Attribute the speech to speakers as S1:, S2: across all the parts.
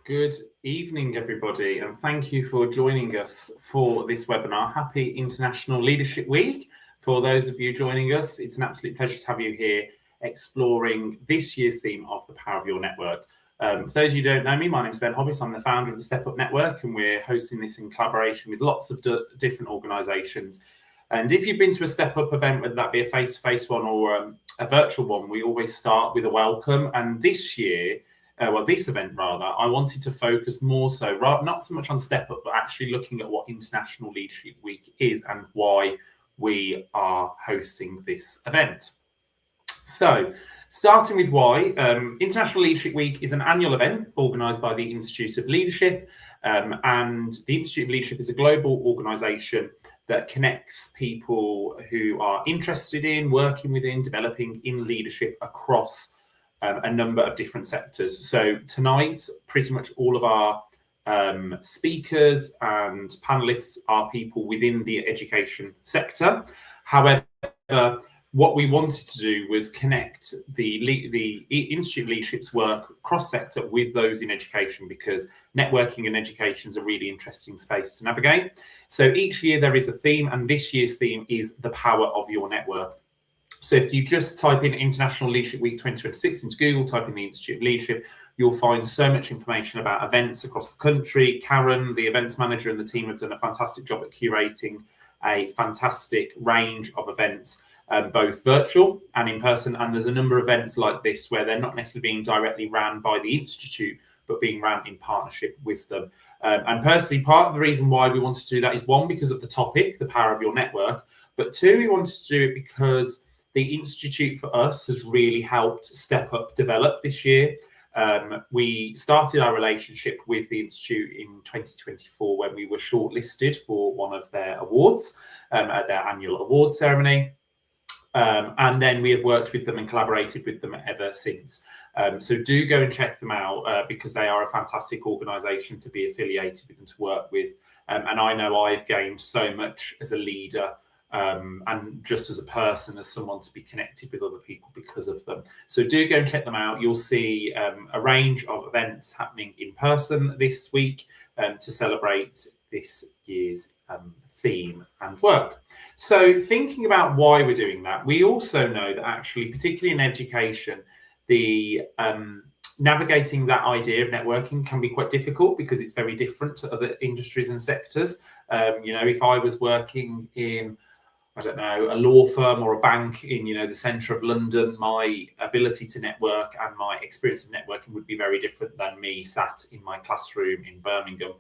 S1: Good evening, everybody, and thank you for joining us for this webinar. Happy International Leadership Week. For those of you joining us, it's an absolute pleasure to have you here exploring this year's theme of the power of your network. For those of you who don't know me, my name is Ben Hobbs. I'm the founder of the Step Up Network, and we're hosting this in collaboration with lots of different organisations. And if you've been to a Step Up event, whether that be a face-to-face one or a virtual one, we always start with a welcome. And this year, this event rather, I wanted to focus more so, not so much on Step Up, but actually looking at what International Leadership Week is and why we are hosting this event. So, starting with why, International Leadership Week is an annual event organised by the Institute of Leadership, and the Institute of Leadership is a global organisation that connects people who are interested in, working within, developing in leadership across a number of different sectors. So tonight, pretty much all of our speakers and panelists are people within the education sector. However, what we wanted to do was connect the Institute of Leadership's work cross-sector with those in education, because networking and education is a really interesting space to navigate. So each year there is a theme, and this year's theme is the power of your network. So if you just type in International Leadership Week 2026 into Google, type in the Institute of Leadership, you'll find so much information about events across the country. Karen, the events manager, and the team have done a fantastic job at curating a fantastic range of events, both virtual and in person. And there's a number of events like this where they're not necessarily being directly ran by the Institute, but being ran in partnership with them. And personally, part of the reason why we wanted to do that is, one, because of the topic, the power of your network, but two, we wanted to do it because the Institute for us has really helped Step Up develop this year. We started our relationship with the Institute in 2024 when we were shortlisted for one of their awards at their annual award ceremony. And then we have worked with them and collaborated with them ever since. So do go and check them out because they are a fantastic organisation to be affiliated with and to work with. And I know I've gained so much as a leader and just as a person, as someone to be connected with other people because of them. So do go and check them out. You'll see a range of events happening in person this week to celebrate this year's theme and work. So thinking about why we're doing that, we also know that actually, particularly in education, the navigating that idea of networking can be quite difficult because it's very different to other industries and sectors. If I was working in, I don't know, a law firm or a bank in, the centre of London, my ability to network and my experience of networking would be very different than me sat in my classroom in Birmingham.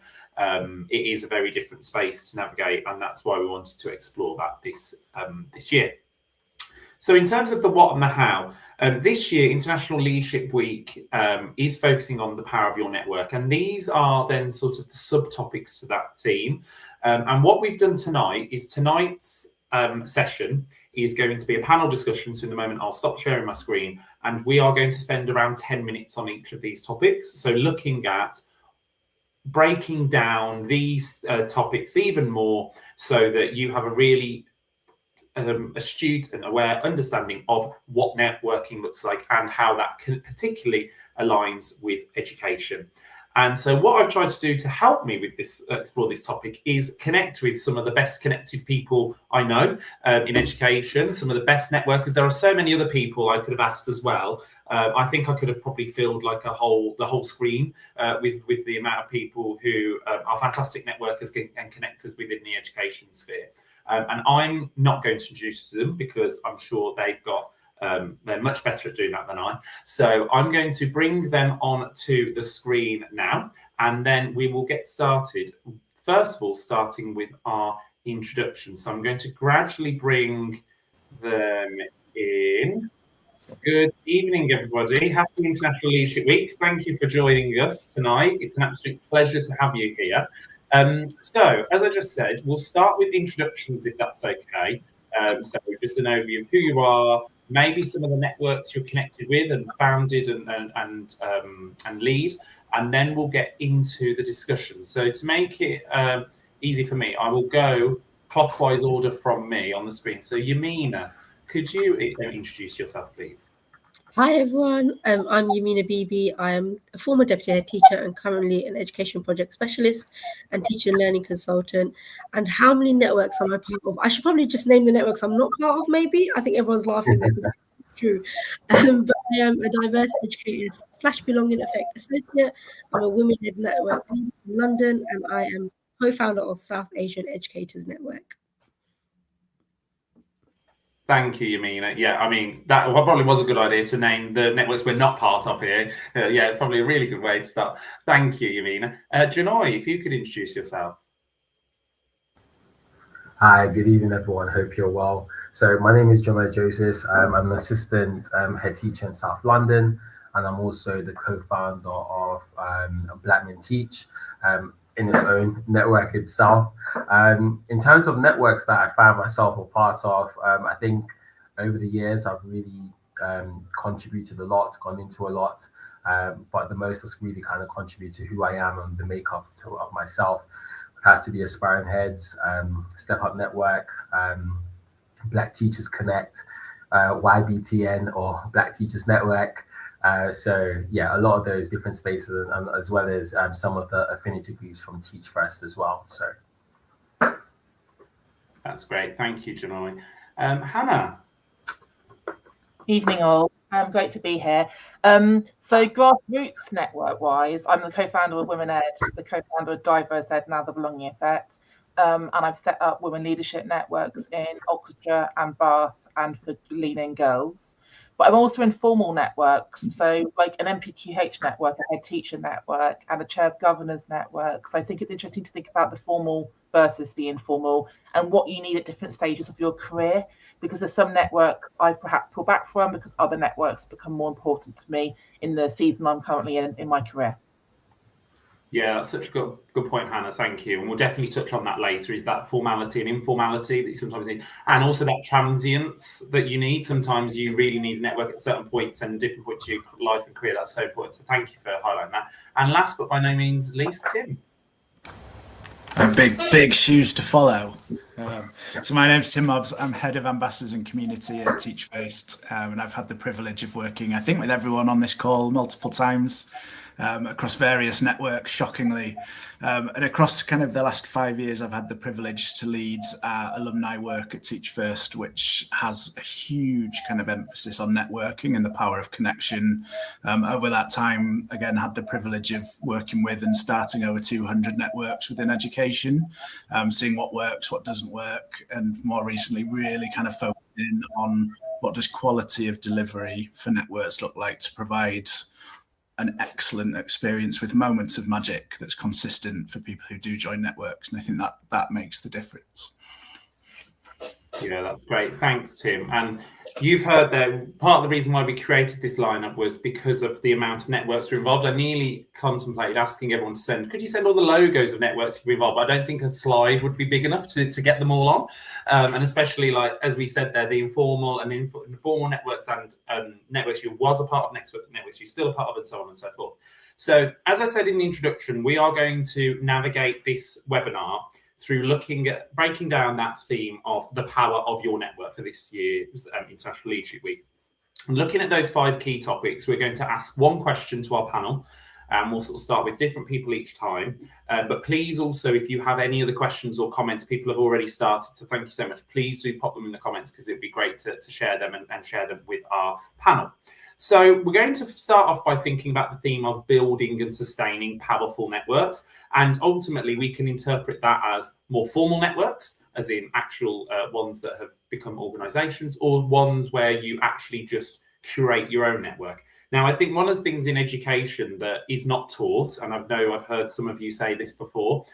S1: It is a very different space to navigate, and that's why we wanted to explore that this year. So in terms of the what and the how, this year, International Leadership Week is focusing on the power of your network. And these are then sort of the subtopics to that theme. And what we've done tonight is tonight's session is going to be a panel discussion. So in the moment, I'll stop sharing my screen, and we are going to spend around 10 minutes on each of these topics. So looking at breaking down these topics even more so that you have a really astute and aware understanding of what networking looks like and how that particularly aligns with education. And so what I've tried to do to help me with this, explore this topic, is connect with some of the best connected people I know in education, some of the best networkers. There are so many other people I could have asked as well. I think I could have probably filled like the whole screen with the amount of people who are fantastic networkers and connectors within the education sphere. And I'm not going to introduce them because I'm sure they're much better at doing that than I. So I'm going to bring them on to the screen now, and then we will get started. First of all, starting with our introduction. So I'm going to gradually bring them in. Good evening, everybody. Happy International Leadership Week. Thank you for joining us tonight. It's an absolute pleasure to have you here. So, as I just said, we'll start with introductions, if that's okay. So just an overview of who you are, maybe some of the networks you're connected with and founded and lead, and then we'll get into the discussion. So to make it easy for me, I will go clockwise order from me on the screen. So Yamina, could you introduce yourself, please?
S2: Hi everyone, I'm Yamina Bibi. I am a former deputy head teacher and currently an education project specialist and teacher and learning consultant. And how many networks am I part of? I should probably just name the networks I'm not part of, maybe. I think everyone's laughing there because it's true. But I am a diverse educator / belonging effect associate. I'm a women-led network in London, and I am co-founder of South Asian Educators Network.
S1: Thank you, Yamina. Yeah, I mean, that probably was a good idea to name the networks we're not part of here. Yeah, probably a really good way to start. Thank you, Yamina. Janoy, if you could introduce yourself.
S3: Hi, good evening, everyone. Hope you're well. So my name is Jomo Joseph. I'm an assistant head teacher in South London, and I'm also the co-founder of Black Men Teach in its own network itself. In terms of networks that I found myself a part of, I think over the years I've really contributed a lot, gone into a lot, but the most has really kind of contributed to who I am and the makeup of myself. Have to be Aspiring Heads, Step Up Network, Black Teachers Connect, YBTN or Black Teachers Network. So yeah, a lot of those different spaces, and as well as some of the affinity groups from Teach First as well. So
S1: that's great. Thank you, Janoy. Hannah.
S4: Evening all. Great to be here. So grassroots network-wise, I'm the co-founder of Women Ed, the co-founder of Diverse Ed, now the Belonging Effect, and I've set up women leadership networks in Oxfordshire and Bath and for Lean-In Girls. But I'm also in formal networks, so like an NPQH network, a head teacher network, and a chair of governors network. So I think it's interesting to think about the formal versus the informal and what you need at different stages of your career, because there's some networks I perhaps pull back from because other networks become more important to me in the season I'm currently in my career.
S1: Yeah, that's such a good point, Hannah. Thank you. And we'll definitely touch on that later, is that formality and informality that you sometimes need. And also that transience that you need. Sometimes you really need a network at certain points and different points in your life and career. That's so important. So thank you for highlighting that. And last but by no means least, Tim.
S5: Big shoes to follow. So my name's Tim Mobbs. I'm head of ambassadors and community at Teach First, and I've had the privilege of working, I think, with everyone on this call multiple times across various networks, shockingly, and across kind of the last 5 years, I've had the privilege to lead alumni work at Teach First, which has a huge kind of emphasis on networking and the power of connection. Over that time, again, had the privilege of working with and starting over 200 networks within education, seeing what works, what doesn't work, and more recently, really kind of focusing on what does quality of delivery for networks look like to provide an excellent experience with moments of magic that's consistent for people who do join networks. And I think that makes the difference.
S1: Yeah, that's great. Thanks, Tim. And you've heard that part of the reason why we created this lineup was because of the amount of networks were involved. I nearly contemplated asking everyone to could you send all the logos of networks you're involved? But I don't think a slide would be big enough to get them all on. And especially, like, as we said there, the informal and informal networks and networks you was a part of, networks you're still a part of, and so on and so forth. So as I said in the introduction, we are going to navigate this webinar through looking at breaking down that theme of the power of your network for this year's International Leadership Week. And looking at those 5 key topics, we're going to ask one question to our panel, and we'll sort of start with different people each time. But please also, if you have any other questions or comments, people have already started, so thank you so much. Please do pop them in the comments, because it'd be great to share them and share them with our panel. So we're going to start off by thinking about the theme of building and sustaining powerful networks. And ultimately, we can interpret that as more formal networks, as in actual ones that have become organizations, or ones where you actually just curate your own network. Now, I think one of the things in education that is not taught, and I know I've heard some of you say this before,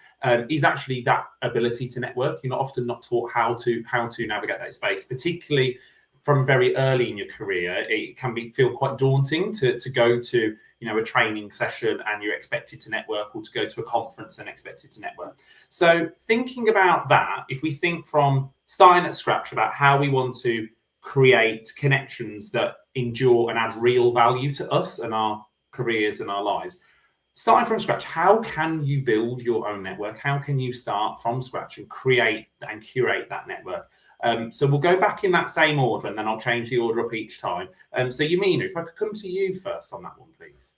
S1: is actually that ability to network. You're often not taught how to navigate that space, particularly from very early in your career. It can feel quite daunting to go to a training session and you're expected to network, or to go to a conference and expected to network. So thinking about that, if we think from starting at scratch about how we want to create connections that endure and add real value to us and our careers and our lives, starting from scratch, how can you build your own network? How can you start from scratch and create and curate that network? So we'll go back in that same order, and then I'll change the order up each time. So Yamina, if I could come to you first on that one, please.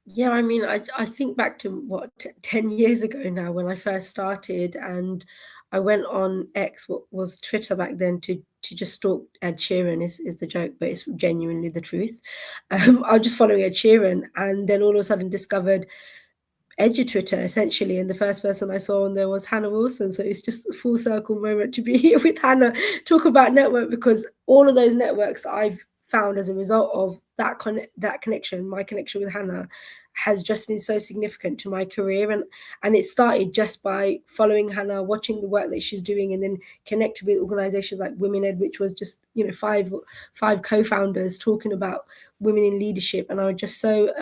S2: Yeah, I mean, I think back to what 10 years ago now when I first started, and I went on X, what was Twitter back then, to just stalk Ed Sheeran is the joke, but it's genuinely the truth. I was just following Ed Sheeran, and then all of a sudden discovered EduTwitter essentially, and the first person I saw on there was Hannah Wilson. So it's just a full circle moment to be here with Hannah, talk about network, because all of those networks that I've found as a result of that connection, my connection with Hannah, has just been so significant to my career. And it started just by following Hannah, watching the work that she's doing, and then connected with organizations like Women Ed, which was just, you know, five co-founders talking about women in leadership. And I was just so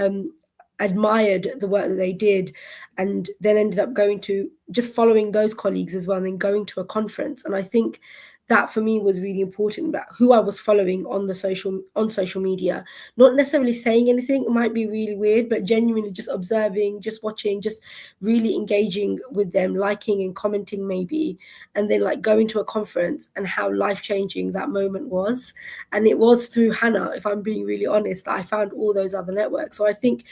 S2: admired the work that they did, and then ended up going to just following those colleagues as well, and then going to a conference. And I think that for me was really important, about who I was following on social media, not necessarily saying anything. It might be really weird, but genuinely just observing, just watching, just really engaging with them, liking and commenting maybe, and then like going to a conference, and how life-changing that moment was. And it was through Hannah, if I'm being really honest, that I found all those other networks. So I think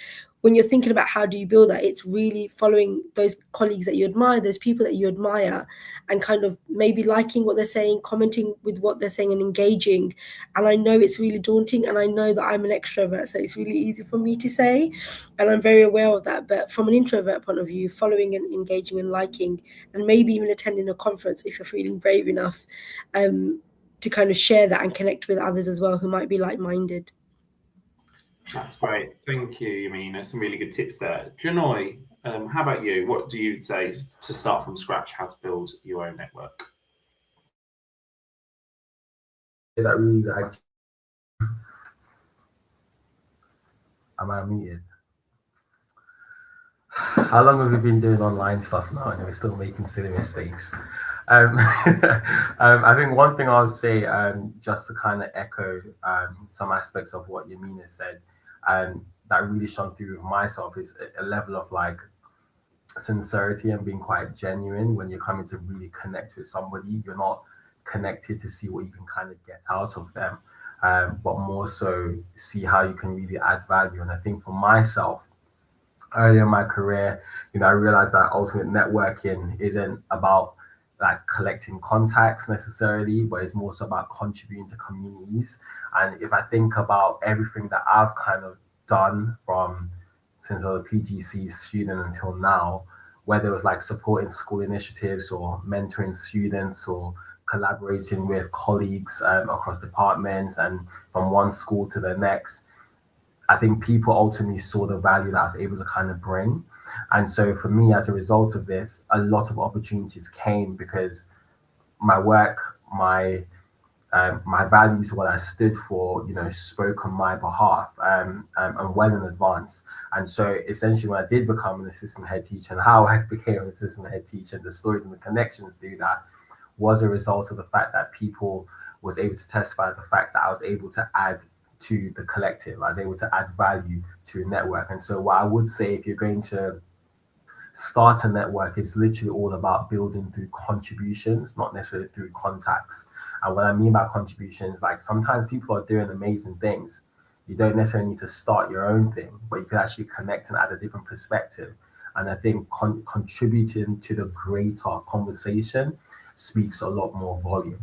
S2: when you're thinking about how do you build that, it's really following those colleagues that you admire, those people that you admire, and kind of maybe liking what they're saying, commenting with what they're saying, and engaging. And I know it's really daunting, and I know that I'm an extrovert, so it's really easy for me to say, and I'm very aware of that. But from an introvert point of view, following and engaging and liking, and maybe even attending a conference if you're feeling brave enough, to kind of share that and connect with others as well who might be like-minded.
S1: That's great. Thank you, Yamina. Some really good tips there. Janoy, how about you? What do you say to start from scratch, how to build your own network?
S3: That really, like, am I muted? How long have we been doing online stuff now, and we're still making silly mistakes? I think one thing I'll say, just to kind of echo some aspects of what Yamina said, that really shone through with myself, is a level of like sincerity and being quite genuine when you're coming to really connect with somebody. You're not connected to see what you can kind of get out of them, but more so see how you can really add value. And I think for myself, earlier in my career, you know, I realized that ultimate networking isn't about like collecting contacts necessarily, but it's more so about contributing to communities. And if I think about everything that I've kind of done from since I was a PGC student until now, whether it was like supporting school initiatives or mentoring students or collaborating with colleagues across departments and from one school to the next, I think people ultimately saw the value that I was able to kind of bring. And so for me, as a result of this, a lot of opportunities came because my work, my values, what I stood for, you know, spoke on my behalf, and well in advance. And so essentially when I did become an assistant head teacher, and how I became an assistant head teacher, the stories and the connections through that was a result of the fact that people was able to testify the fact that I was able to add to the collective. I was able to add value to a network. And so what I would say, if you're going to start a network, it's literally all about building through contributions, not necessarily through contacts. And what I mean by contributions, like sometimes people are doing amazing things. You don't necessarily need to start your own thing, but you can actually connect and add a different perspective. And I think contributing to the greater conversation speaks a lot more volume.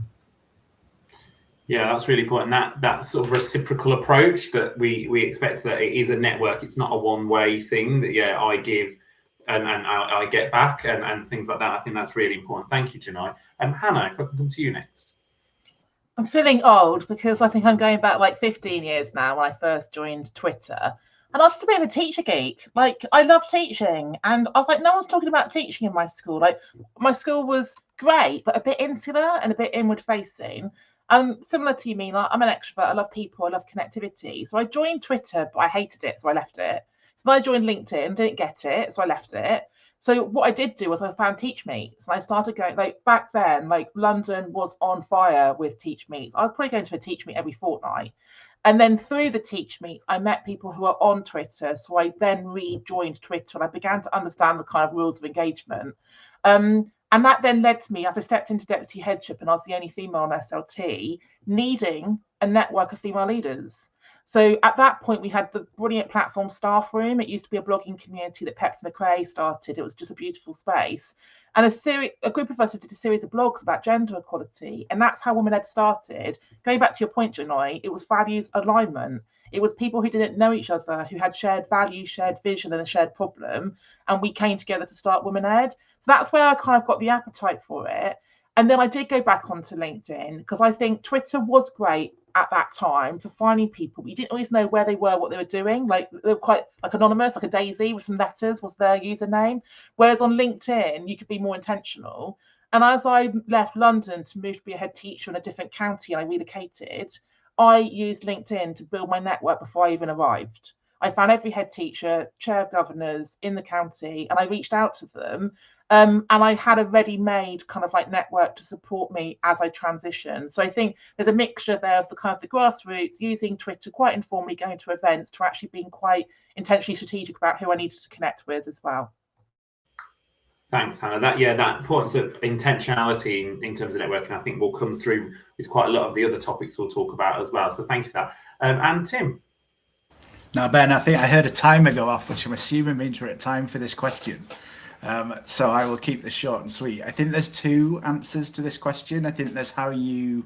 S1: Yeah, that's really important. That sort of reciprocal approach that we expect, that it is a network. It's not a one-way thing that, yeah, I give and I get back and things like that. I think that's really important. Thank you, Janai. Hannah, if I can come to you next.
S4: I'm feeling old because I think I'm going back like 15 years now when I first joined Twitter. And I was just a bit of a teacher geek. Like, I love teaching. And I was like, no one's talking about teaching in my school. Like, my school was great, but a bit insular and a bit inward facing. And similar to me, like, I'm an extrovert. I love people. I love connectivity. So I joined Twitter, but I hated it. So I left it. So then I joined LinkedIn, didn't get it. So I left it. So what I did do was I found TeachMeets, and I started going, like, back then, like, London was on fire with TeachMeets. I was probably going to a TeachMeet every fortnight. And then through the Teach Meets, I met people who are on Twitter. So I then rejoined Twitter and I began to understand the kind of rules of engagement. And that then led to me, as I stepped into deputy headship and I was the only female on SLT, needing a network of female leaders. So at that point, we had the brilliant platform Staff Room. It used to be a blogging community that Peps McRae started. It was just a beautiful space. And a group of us did a series of blogs about gender equality. And that's how Women Ed started. Going back to your point, Joy, it was values alignment. It was people who didn't know each other, who had shared values, shared vision, and a shared problem. And we came together to start Women Ed. So that's where I kind of got the appetite for it. And then I did go back onto LinkedIn because I think Twitter was great at that time for finding people. You didn't always know where they were, what they were doing. Like they were quite like anonymous, like a daisy with some letters was their username. Whereas on LinkedIn, you could be more intentional. And as I left London to move to be a head teacher in a different county and I relocated, I used LinkedIn to build my network before I even arrived. I found every head teacher, chair of governors in the county, and I reached out to them. And I had a ready-made kind of like network to support me as I transitioned. So I think there's a mixture there of the kind of the grassroots, using Twitter quite informally, going to events, to actually being quite intentionally strategic about who I needed to connect with as well.
S1: Thanks, Hannah. That importance of intentionality in terms of networking, I think will come through with quite a lot of the other topics we'll talk about as well. So thank you for that. And Tim.
S5: Now, Ben, I think I heard a timer go off, which I'm assuming means we're at time for this question. So I will keep this short and sweet. I think there's two answers to this question. I think there's how you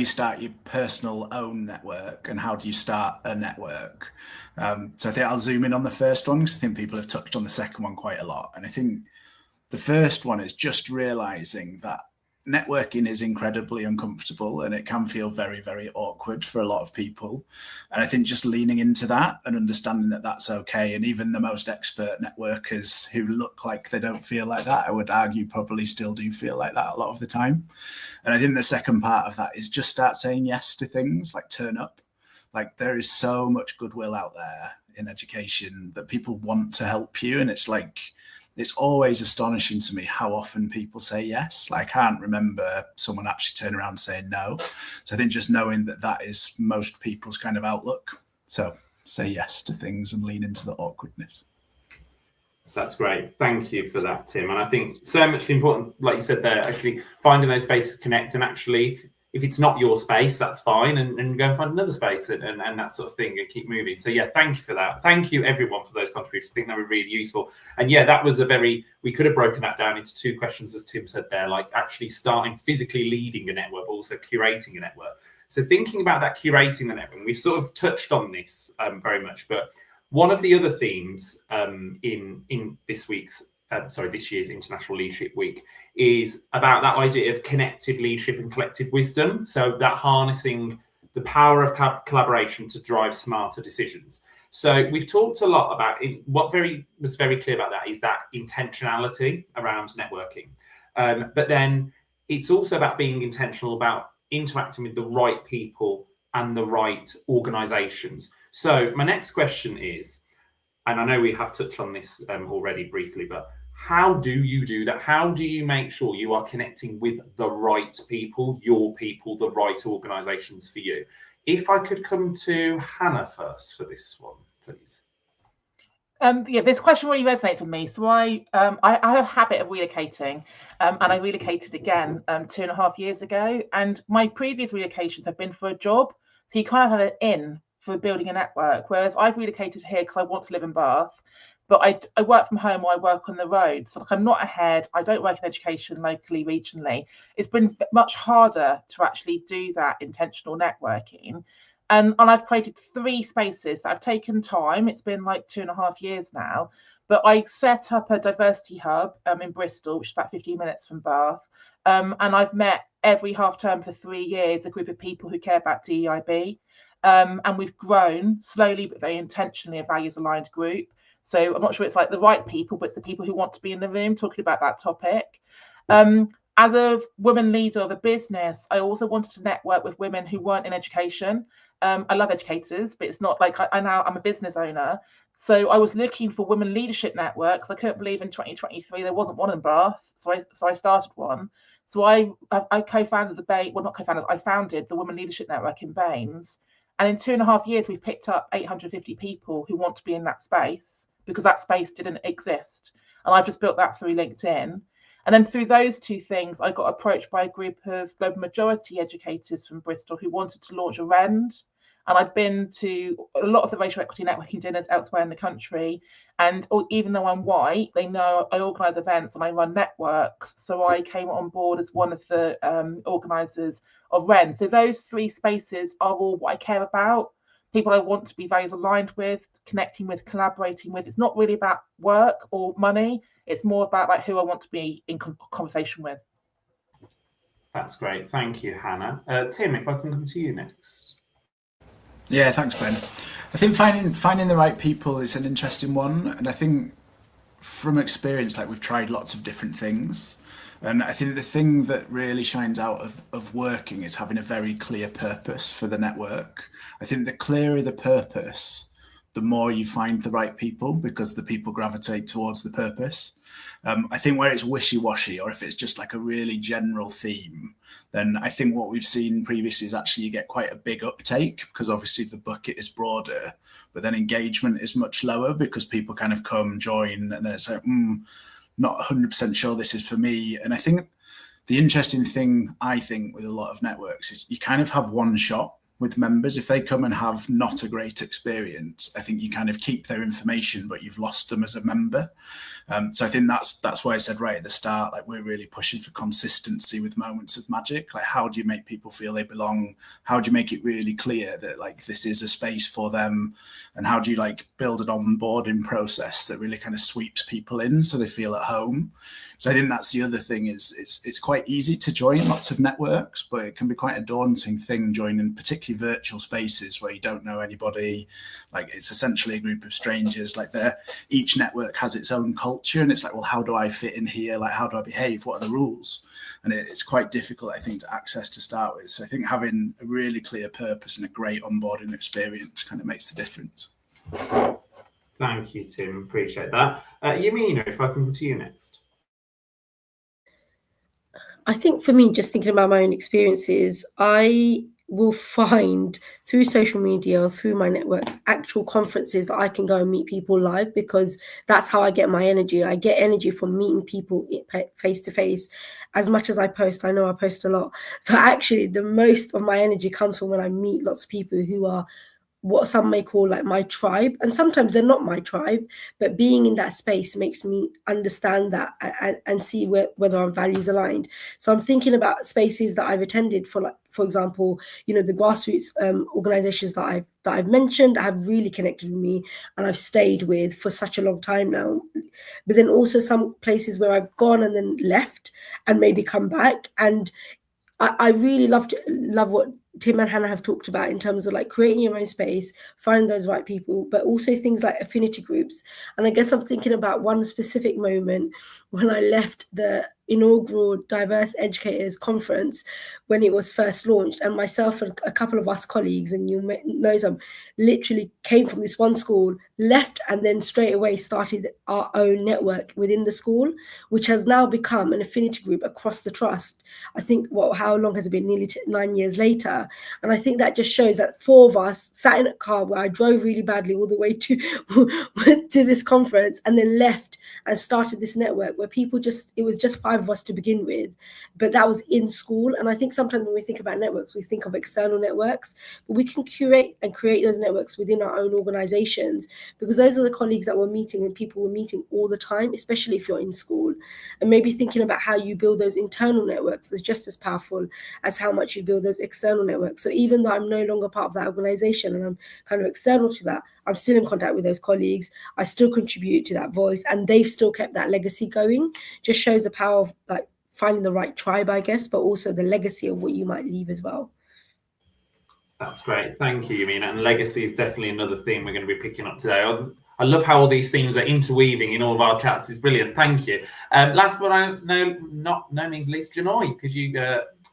S5: start your personal own network and how do you start a network. So I think I'll zoom in on the first one because I think people have touched on the second one quite a lot. And I think the first one is just realizing that networking is incredibly uncomfortable and it can feel very, very awkward for a lot of people. And I think just leaning into that and understanding that that's okay. And even the most expert networkers who look like they don't feel like that, I would argue probably still do feel like that a lot of the time. And I think the second part of that is just start saying yes to things, like turn up. Like there is so much goodwill out there in education that people want to help you. And it's like, it's always astonishing to me how often people say yes. Like, I can't remember someone actually turning around and saying no. So I think just knowing that that is most people's kind of outlook. So say yes to things and lean into the awkwardness.
S1: That's great. Thank you for that, Tim. And I think so much important, like you said there, actually finding those spaces to connect. And actually, if it's not your space, that's fine. And go and find another space and that sort of thing and keep moving. So yeah, thank you for that. Thank you everyone for those contributions. I think they were really useful. And yeah, that was we could have broken that down into two questions, as Tim said there, like actually starting physically leading a network, but also curating a network. So thinking about that curating the network, we've sort of touched on this very much, but one of the other themes in this year's International Leadership Week is about that idea of connective leadership and collective wisdom. So that harnessing the power of collaboration to drive smarter decisions. So we've talked a lot about it. What was very clear about that is that intentionality around networking. But then it's also about being intentional about interacting with the right people and the right organizations. So my next question is, and I know we have touched on this already briefly, but how do you do that? How do you make sure you are connecting with the right people, your people, the right organizations for you? If I could come to Hannah first for this one, please.
S4: Yeah, this question really resonates with me. So I have a habit of relocating, and I relocated again 2.5 years ago. And my previous relocations have been for a job. So you kind of have an in for building a network, whereas I've relocated here because I want to live in Bath. But I work from home or I work on the road. So I'm not ahead. I don't work in education locally, regionally. It's been much harder to actually do that intentional networking. And I've created 3 spaces that have taken time. It's been like 2.5 years now. But I set up a diversity hub in Bristol, which is about 15 minutes from Bath. And I've met every half term for 3 years a group of people who care about DEIB. And we've grown slowly, but very intentionally, a values aligned group. So I'm not sure it's like the right people, but it's the people who want to be in the room talking about that topic. As a woman leader of a business, I also wanted to network with women who weren't in education. I love educators, but it's not like I'm a business owner. So I was looking for women leadership networks. I couldn't believe in 2023 there wasn't one in Bath. So I started one. So I co-founded I founded the Women Leadership Network in Baines. And in 2.5 years, we've picked up 850 people who want to be in that space because that space didn't exist. And I've just built that through LinkedIn. And then through those two things, I got approached by a group of global majority educators from Bristol who wanted to launch a REND. And I'd been to a lot of the racial equity networking dinners elsewhere in the country. And even though I'm white, they know I organise events and I run networks. So I came on board as one of the organisers of REND. So those three spaces are all what I care about. People I want to be very aligned with, connecting with, collaborating with. It's not really about work or money. It's more about like who I want to be in conversation with.
S1: That's great. Thank you, Hannah. Tim, if I can come to you next.
S5: Yeah, thanks, Ben. I think finding the right people is an interesting one, and I think from experience, like we've tried lots of different things, and I think the thing that really shines out of working is having a very clear purpose for the network. I think the clearer the purpose, the more you find the right people, because the people gravitate towards the purpose. I think where it's wishy-washy, or if it's just like a really general theme, then I think what we've seen previously is actually you get quite a big uptake, because obviously the bucket is broader, but then engagement is much lower because people kind of come, join, and then it's like, not 100% sure this is for me. And I think the interesting thing, I think, with a lot of networks is you kind of have one shot with members. If they come and have not a great experience, I think you kind of keep their information, but you've lost them as a member. So I think that's why I said right at the start, like we're really pushing for consistency with moments of magic. Like, how do you make people feel they belong? How do you make it really clear that like this is a space for them? And how do you like build an onboarding process that really kind of sweeps people in so they feel at home? So I think that's the other thing is it's quite easy to join lots of networks, but it can be quite a daunting thing joining particularly virtual spaces where you don't know anybody. Like it's essentially a group of strangers. Like each network has its own culture, and it's like, well, how do I fit in here? Like, how do I behave? What are the rules? And it's quite difficult, I think, to access to start with. So I think having a really clear purpose and a great onboarding experience kind of makes the difference.
S1: Thank you, Tim. Appreciate that. Yamina, if I can come to you next.
S2: I think for me, just thinking about my own experiences, I will find through social media, through my networks, actual conferences that I can go and meet people live, because that's how I get my energy. I get energy from meeting people face to face. As much as I post, I know I post a lot, but actually the most of my energy comes from when I meet lots of people who are what some may call like my tribe, and sometimes they're not my tribe, but being in that space makes me understand that and see whether our values aligned. So I'm thinking about spaces that I've attended for, like, for example, the grassroots organizations that I've mentioned have really connected with me and I've stayed with for such a long time now. But then also some places where I've gone and then left and maybe come back, and I really love what Tim and Hannah have talked about in terms of like creating your own space, finding those right people, but also things like affinity groups. And I guess I'm thinking about one specific moment when I left the inaugural Diverse Educators Conference when it was first launched, and myself and a couple of us colleagues, and you know some, literally came from this one school, left, and then straight away started our own network within the school, which has now become an affinity group across the trust. I think, how long has it been? Nearly 9 years later. And I think that just shows that 4 of us sat in a car where I drove really badly all the way to this conference, and then left and started this network where people it was just 5 of us to begin with, but that was in school. And I think sometimes when we think about networks, we think of external networks, but we can curate and create those networks within our own organizations, because those are the colleagues that we're meeting and people we're meeting all the time, especially if you're in school. And maybe thinking about how you build those internal networks is just as powerful as how much you build those external networks. So even though I'm no longer part of that organization and I'm kind of external to that, I'm still in contact with those colleagues. I still contribute to that voice, and they've still kept that legacy going. Just shows the power of like finding the right tribe, I guess, but also the legacy of what you might leave as well.
S1: That's great. Thank you, Yamina. And legacy is definitely another theme we're going to be picking up today. I love how all these themes are interweaving in all of our chats. It's brilliant. Thank you. Last but no means least, Janoy, could you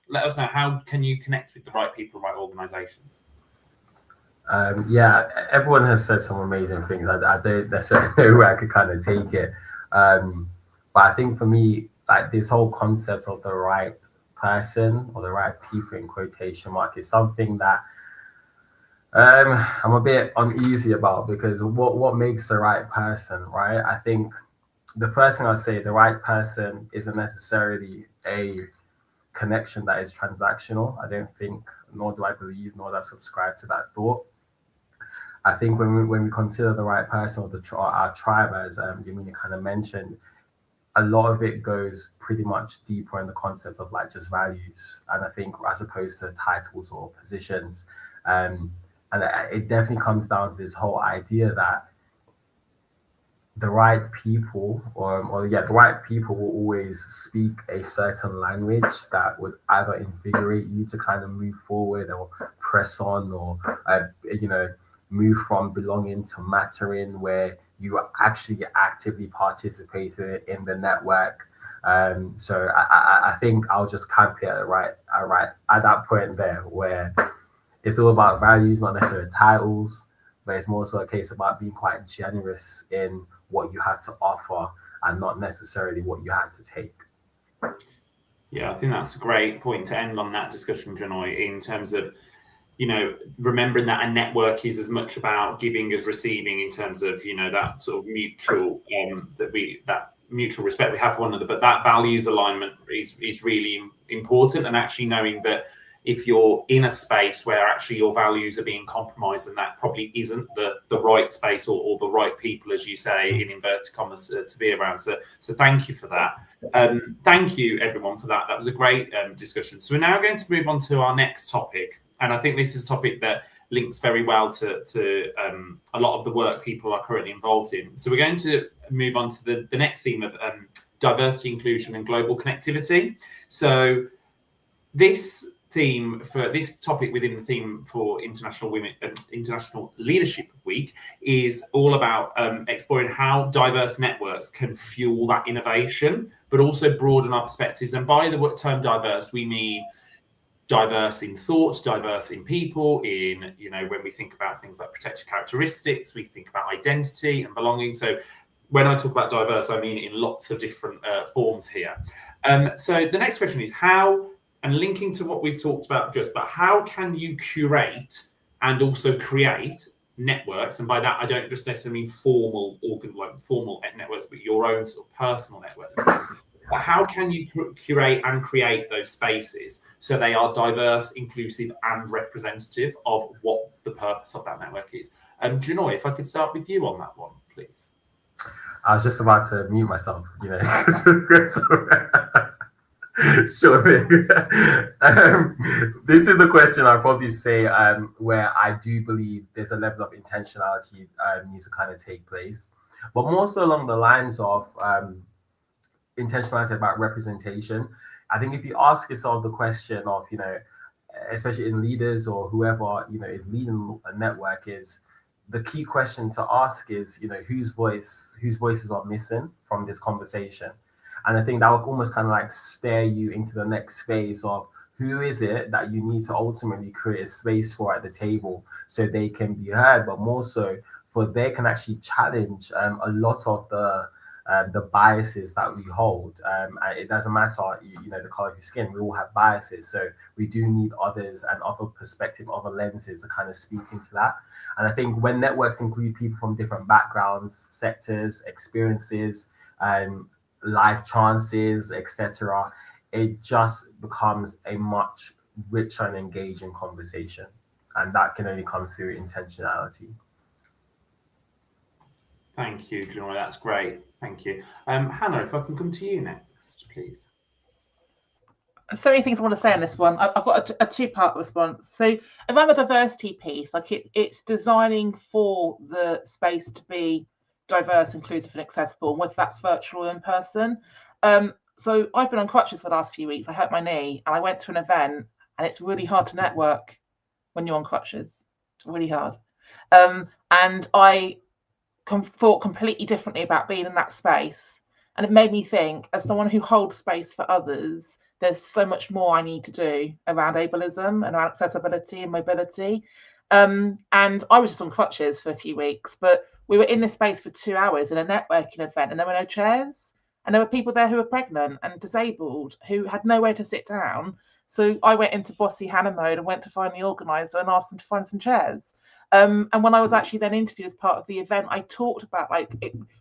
S1: let us know how can you connect with the right people, right organizations?
S3: Yeah, everyone has said some amazing things. I don't necessarily know where I could kind of take it. But I think for me, like this whole concept of the right person or the right people in quotation mark is something that I'm a bit uneasy about, because what makes the right person, right? I think the first thing I'd say, the right person isn't necessarily a connection that is transactional. I don't think, nor do I believe, nor do I subscribe to that thought. I think when we consider the right person, or our tribe, as Yamina kind of mentioned, a lot of it goes pretty much deeper in the concept of like just values, and I think as opposed to titles or positions, and it definitely comes down to this whole idea that the right people, the right people will always speak a certain language that would either invigorate you to kind of move forward or press on, or move from belonging to mattering, where you are actually actively participating in the network. So I think I'll just camp here at that point there, where it's all about values, not necessarily titles, but it's more so a case about being quite generous in what you have to offer and not necessarily what you have to take.
S1: Yeah, I think that's a great point to end on that discussion, Janoy, in terms of, remembering that a network is as much about giving as receiving, in terms of, that sort of mutual, that mutual respect we have for one another, but that values alignment is really important. And actually knowing that if you're in a space where actually your values are being compromised, then that probably isn't the right space or the right people, as you say, in inverted commas, to be around. So thank you for that. Thank you, everyone, for that. That was a great discussion. So we're now going to move on to our next topic. And I think this is a topic that links very well to a lot of the work people are currently involved in. So we're going to move on to the next theme of diversity, inclusion, and global connectivity. So this topic within the theme for International Leadership Week is all about exploring how diverse networks can fuel that innovation, but also broaden our perspectives. And by the term diverse, we mean diverse in thought, diverse in people, when we think about things like protected characteristics, we think about identity and belonging. So when I talk about diverse, I mean in lots of different forms here. So the next question is how, and linking to what we've talked about just, but how can you curate and also create networks? And by that, I don't just necessarily mean formal networks, but your own sort of personal network. But how can you curate and create those spaces so they are diverse, inclusive, and representative of what the purpose of that network is? Janoy, if I could start with you on that one, please.
S3: I was just about to mute myself, Sure thing. This is the question I'd probably say where I do believe there's a level of intentionality needs to kind of take place, but more so along the lines of intentionality about representation. I think if you ask yourself the question of, especially in leaders or whoever, is leading a network, is the key question to ask is, whose voices are missing from this conversation? And I think that would almost kind of like steer you into the next phase of who is it that you need to ultimately create a space for at the table so they can be heard, but more so for they can actually challenge a lot of the biases that we hold. It doesn't matter, the color of your skin, we all have biases. So we do need others and other perspective, other lenses to kind of speak into that. And I think when networks include people from different backgrounds, sectors, experiences, life chances, etc., it just becomes a much richer and engaging conversation, and that can only come through intentionality.
S1: Thank you, Janoy. That's great. Thank you. Hannah, if I can come to you next, please.
S4: So many things I want to say on this one. I've got a two-part response. So around the diversity piece, like it's designing for the space to be diverse, inclusive, and accessible, whether that's virtual or in person. So I've been on crutches the last few weeks. I hurt my knee and I went to an event, and it's really hard to network when you're on crutches. It's really hard. And I thought completely differently about being in that space. And it made me think, as someone who holds space for others, there's so much more I need to do around ableism and around accessibility and mobility. And I was just on crutches for a few weeks, but we were in this space for 2 hours in a networking event, and there were no chairs. And there were people there who were pregnant and disabled who had nowhere to sit down. So I went into bossy Hannah mode and went to find the organizer and asked them to find some chairs. And when I was actually then interviewed as part of the event, I talked about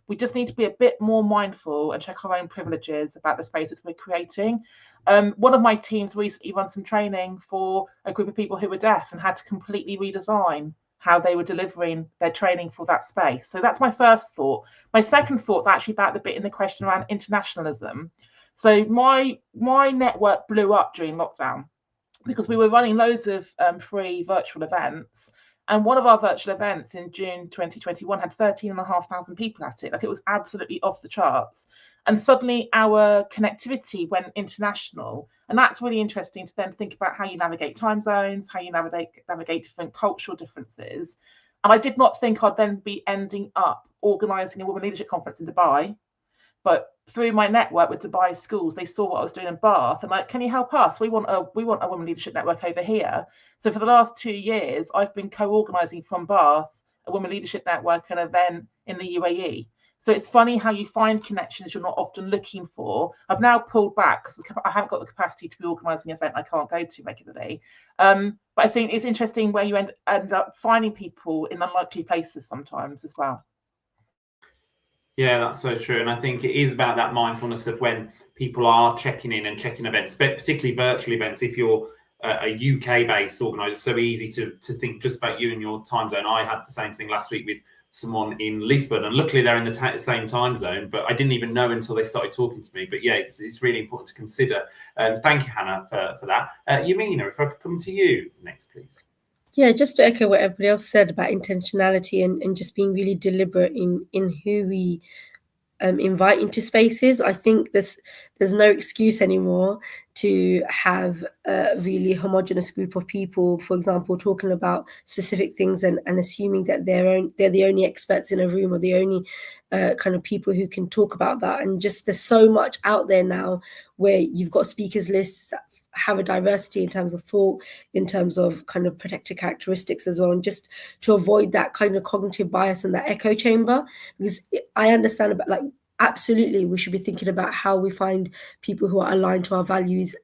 S4: we just need to be a bit more mindful and check our own privileges about the spaces we're creating. One of my teams recently run some training for a group of people who were deaf and had to completely redesign how they were delivering their training for that space. So that's my first thought. My second thought is actually about the bit in the question around internationalism. So my network blew up during lockdown because we were running loads of free virtual events. And one of our virtual events in June 2021 had 13,500 people at it. Like, it was absolutely off the charts. And suddenly our connectivity went international. And that's really interesting to then think about how you navigate time zones, how you navigate different cultural differences. And I did not think I'd then be ending up organising a women leadership conference in Dubai. But through my network with Dubai schools, they saw what I was doing in Bath and like, can you help us? We want a women leadership network over here. So for the last 2 years, I've been co-organising from Bath a women leadership network and event in the UAE. So it's funny how you find connections you're not often looking for. I've now pulled back because I haven't got the capacity to be organising an event I can't go to regularly. But I think it's interesting where you end up finding people in unlikely places sometimes as well.
S1: Yeah, that's so true. And I think it is about that mindfulness of when people are checking in and checking events, particularly virtual events. If you're a UK-based organiser, it's so easy to think just about you and your time zone. I had the same thing last week with someone in Lisbon, and luckily they're in the same time zone, but I didn't even know until they started talking to me. But yeah, it's really important to consider. Thank you, Hannah, for that. Yamina, if I could come to you next, please.
S2: Yeah, just to echo what everybody else said about intentionality and just being really deliberate in who we invite into spaces. I think there's no excuse anymore to have a really homogenous group of people, for example, talking about specific things and assuming that they're the only experts in a room or the only kind of people who can talk about that. And just there's so much out there now where you've got speakers lists that have a diversity in terms of thought, in terms of kind of protected characteristics as well, and just to avoid that kind of cognitive bias and that echo chamber. Because I understand about, like, absolutely we should be thinking about how we find people who are aligned to our values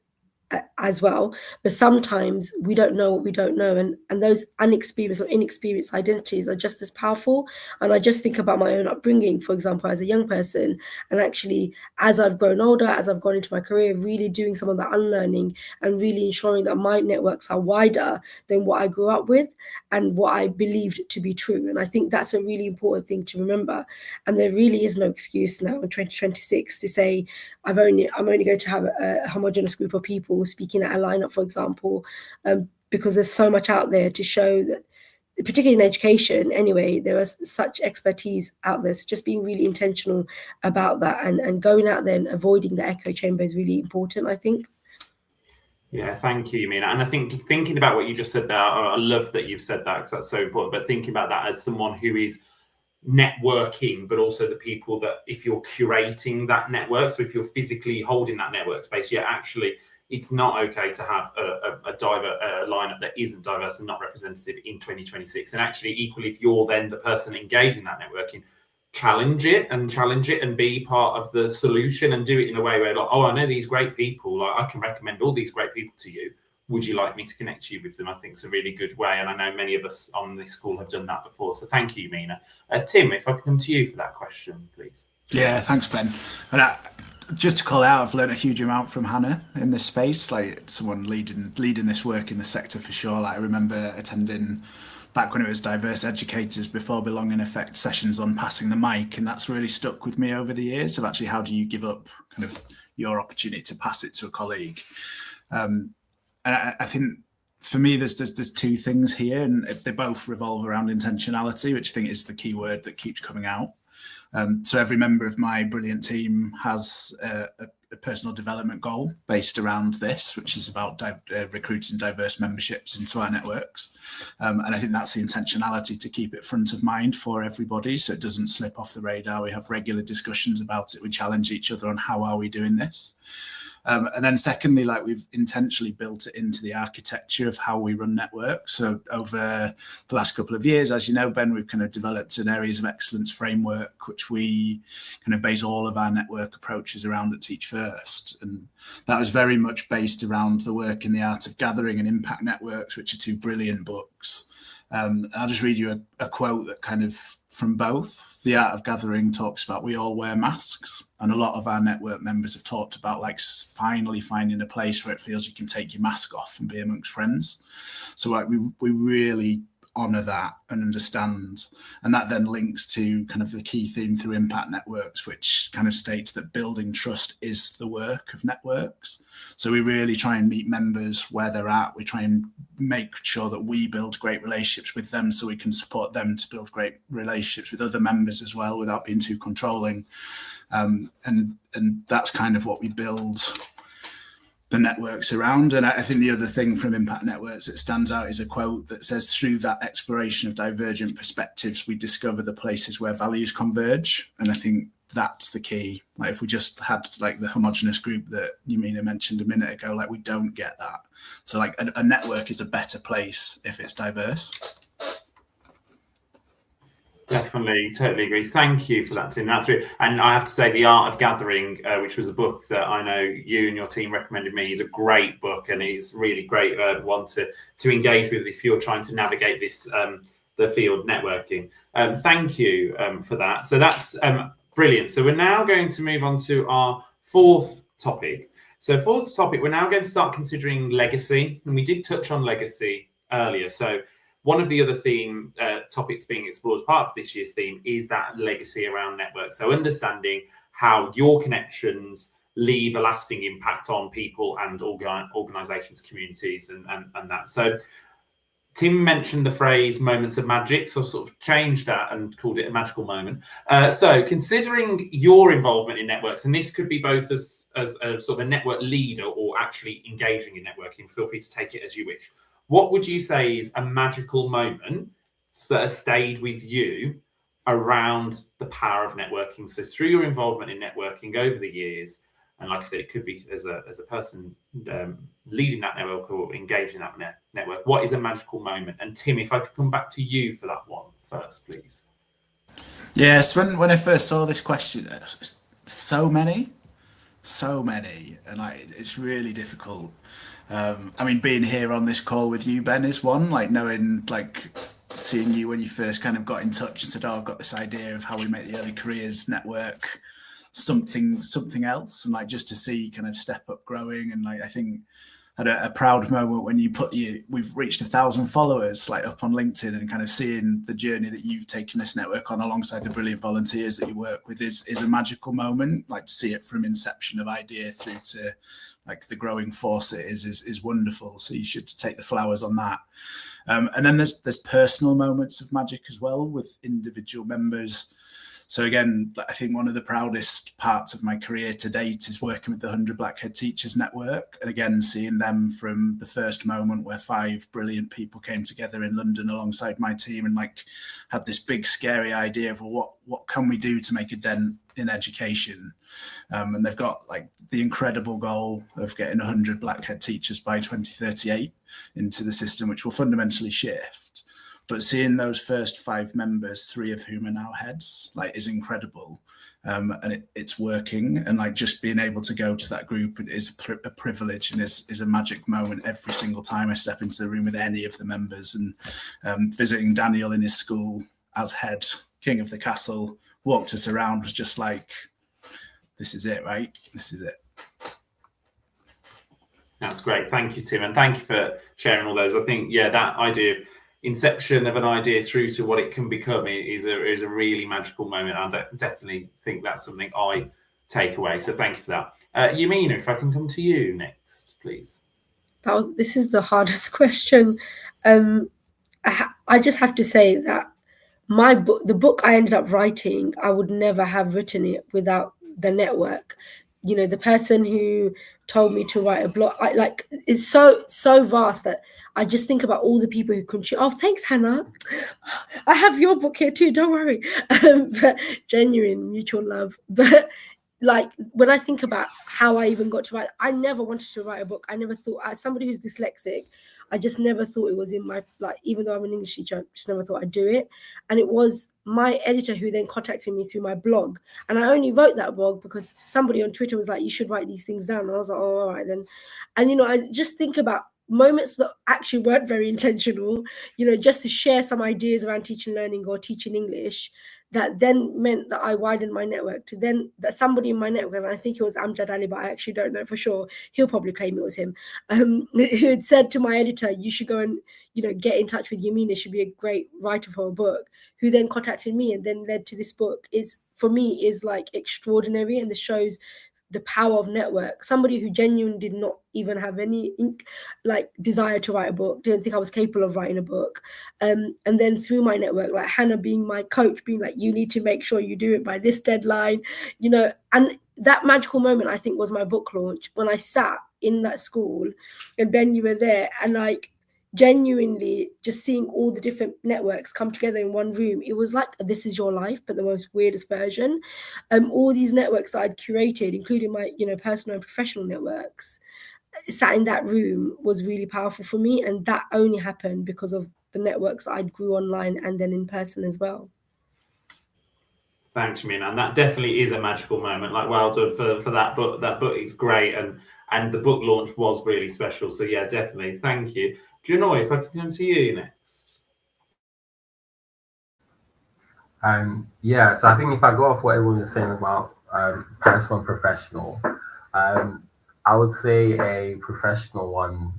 S2: as well, but sometimes we don't know what we don't know, and those unexperienced or inexperienced identities are just as powerful. And I just think about my own upbringing, for example, as a young person, and actually as I've grown older, as I've gone into my career, really doing some of that unlearning and really ensuring that my networks are wider than what I grew up with and what I believed to be true. And I think that's a really important thing to remember. And there really is no excuse now in 2026 to say I'm only going to have a homogenous group of people speaking at a lineup, for example, because there's so much out there to show that, particularly in education anyway, there is such expertise out there. So just being really intentional about that and going out there and avoiding the echo chamber is really important, I think.
S1: Yeah, thank you, Mina. And I think thinking about what you just said there, I love that you've said that because that's so important, but thinking about that as someone who is networking, but also the people that, if you're curating that network, so if you're physically holding that network space, yeah, actually it's not okay to have a lineup that isn't diverse and not representative in 2026. And actually, equally, if you're then the person engaging that networking, challenge it and be part of the solution and do it in a way where, like, oh, I know these great people, like, I can recommend all these great people to you. Would you like me to connect you with them? I think it's a really good way. And I know many of us on this call have done that before. So thank you, Mina. Tim, if I could come to you for that question, please.
S5: Yeah, thanks, Ben. And just to call out, I've learned a huge amount from Hannah in this space, like someone leading this work in the sector for sure. Like, I remember attending back when it was Diverse Educators Before Belonging Effect sessions on passing the mic, and that's really stuck with me over the years of actually how do you give up kind of your opportunity to pass it to a colleague. And I think for me, there's two things here, and they both revolve around intentionality, which I think is the key word that keeps coming out. So every member of my brilliant team has a personal development goal based around this, which is about recruiting diverse memberships into our networks. And I think that's the intentionality to keep it front of mind for everybody so it doesn't slip off the radar. We have regular discussions about it. We challenge each other on how are we doing this. And then secondly, like, we've intentionally built it into the architecture of how we run networks. So over the last couple of years, as you know, Ben, we've kind of developed an areas of excellence framework, which we kind of base all of our network approaches around at Teach First. And that was very much based around the work in the art of gathering and impact networks, which are two brilliant books. I'll just read you a quote that kind of from both. The Art of Gathering talks about we all wear masks, and a lot of our network members have talked about like finally finding a place where it feels you can take your mask off and be amongst friends. So like we really honour that and understand, and that then links to kind of the key theme through Impact Networks, which kind of states that building trust is the work of networks. So we really try and meet members where they're at. We try and make sure that we build great relationships with them so we can support them to build great relationships with other members as well without being too controlling, and that's kind of what we build the networks around. And I think the other thing from Impact Networks that stands out is a quote that says, through that exploration of divergent perspectives, we discover the places where values converge. And I think that's the key. Like if we just had like the homogenous group that Yamina mentioned a minute ago, like we don't get that. So like a network is a better place if it's diverse.
S1: Definitely, totally agree. Thank you for that, Tim. That's really, and I have to say, The Art of Gathering, which was a book that I know you and your team recommended me, is a great book, and it's really great one to engage with if you're trying to navigate this the field networking. Thank you for that. So that's brilliant. So we're now going to move on to our fourth topic. So fourth topic, we're now going to start considering legacy, and we did touch on legacy earlier. So one of the other theme topics being explored as part of this year's theme is that legacy around networks. So understanding how your connections leave a lasting impact on people and organizations, communities, and that. So Tim mentioned the phrase moments of magic, so I've sort of changed that and called it a magical moment. So considering your involvement in networks, and this could be both as a sort of a network leader or actually engaging in networking, feel free to take it as you wish. What would you say is a magical moment that has stayed with you around the power of networking? So through your involvement in networking over the years, and like I said, it could be as a person leading that network or engaging that network, what is a magical moment? And Tim, if I could come back to you for that one first, please.
S5: Yes, when I first saw this question, so many, and like it's really difficult. I mean, being here on this call with you, Ben, is one. Like knowing, like seeing you when you first kind of got in touch and said, "Oh, I've got this idea of how we make the early careers network something else," and like just to see kind of step up growing. And like I think I had a proud moment when you we've reached 1,000 followers like up on LinkedIn, and kind of seeing the journey that you've taken this network on alongside the brilliant volunteers that you work with is a magical moment. Like to see it from inception of idea through to like the growing force it is wonderful. So you should take the flowers on that. And then there's personal moments of magic as well with individual members. So again, I think one of the proudest parts of my career to date is working with the 100 Black Head Teachers Network. And again, seeing them from the first moment where 5 brilliant people came together in London alongside my team and like had this big scary idea of, well, what can we do to make a dent in education? And they've got like the incredible goal of getting 100 Black Head teachers by 2038 into the system, which will fundamentally shift. But seeing those first 5 members, 3 of whom are now heads, like is incredible. And it's working. And like just being able to go to that group is a privilege and is a magic moment every single time I step into the room with any of the members. And visiting Daniel in his school as head, king of the castle, walked us around, was just like, this is it, right? This is it.
S1: That's great. Thank you, Tim. And thank you for sharing all those. I think, yeah, that idea of inception of an idea through to what it can become is a really magical moment. I definitely think that's something I take away. So thank you for that. Yamina, if I can come to you next, please.
S2: This is the hardest question. I just have to say that the book I ended up writing, I would never have written it without the network. You know, the person who told me to write a blog, it's so vast that I just think about all the people who contribute. Oh, thanks, Hannah. I have your book here too. Don't worry. But genuine mutual love. But like when I think about how I even got to write, I never wanted to write a book. I never thought, as somebody who's dyslexic, I just never thought it was in my, like, even though I'm an English teacher, I just never thought I'd do it. And it was my editor who then contacted me through my blog. And I only wrote that blog because somebody on Twitter was like, you should write these things down. And I was like, oh, all right then. And, you know, I just think about moments that actually weren't very intentional, just to share some ideas around teaching learning or teaching English, that then meant that I widened my network to then that somebody in my network, and I think it was Amjad Ali, but I actually don't know for sure. He'll probably claim it was him, who had said to my editor, you should go and, get in touch with Yamina, should be a great writer for a book, who then contacted me and then led to this book. It's, for me, is like extraordinary, and this shows the power of network. Somebody who genuinely did not even have any desire to write a book, didn't think I was capable of writing a book, and then through my network, like Hannah being my coach, being like, you need to make sure you do it by this deadline, and that magical moment, I think, was my book launch, when I sat in that school and Ben, you were there, and like genuinely just seeing all the different networks come together in one room. It was like This Is Your Life, but the most weirdest version. All these networks that I'd curated, including my personal and professional networks, sat in that room, was really powerful for me, and that only happened because of the networks that I grew online and then in person as well.
S1: Thanks, Yamina, and that definitely is a magical moment. Like, well done for that book. That book is great, and the book launch was really special. So yeah, definitely, thank you. Jonoy, if I can come to you next.
S3: Yeah, so I think if I go off what everyone was saying about personal and professional, I would say a professional one,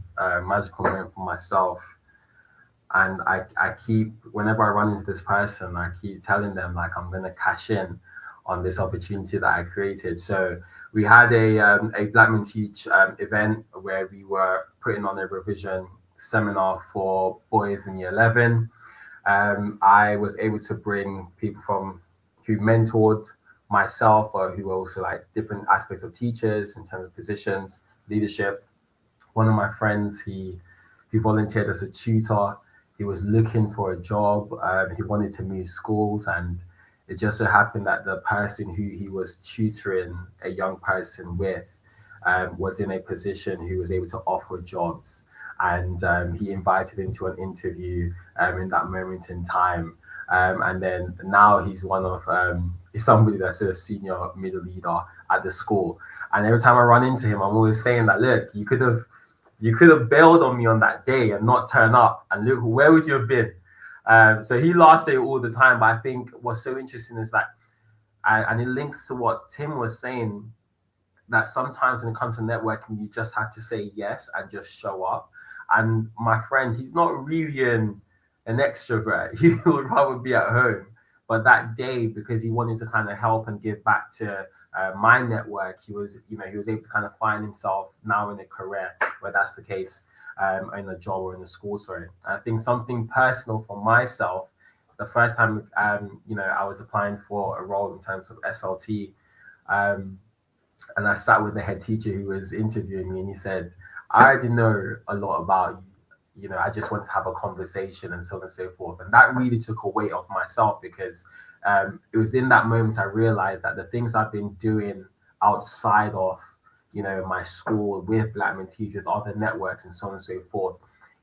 S3: magical moment for myself. And I keep, whenever I run into this person, I keep telling them, like, I'm going to cash in on this opportunity that I created. So we had a Black Men Teach event where we were putting on a revision seminar for boys in year 11. I was able to bring people who mentored myself, or who were also like different aspects of teachers in terms of positions, leadership. One of my friends, he volunteered as a tutor. He was looking for a job. He wanted to move schools, and it just so happened that the person who he was tutoring a young person with was in a position who was able to offer jobs. And he invited him to an interview in that moment in time. And then now he's he's somebody that's a senior middle leader at the school. And every time I run into him, I'm always saying that, look, you could have bailed on me on that day and not turn up, and look, where would you have been? So he laughs at it all the time. But I think what's so interesting is that, and it links to what Tim was saying, that sometimes when it comes to networking, you just have to say yes and just show up. And my friend, he's not really an extrovert. He would rather be at home. But that day, because he wanted to kind of help and give back to my network, he was able to kind of find himself now in a career where that's the case, in a job or in a school. Sorry, I think something personal for myself. The first time, I was applying for a role in terms of SLT, and I sat with the head teacher who was interviewing me, and he said, I already know a lot about you. I just want to have a conversation, and so on and so forth. And that really took a weight off myself, because it was in that moment I realized that the things I've been doing outside of, my school, with Black Men Teach, with other networks and so on and so forth,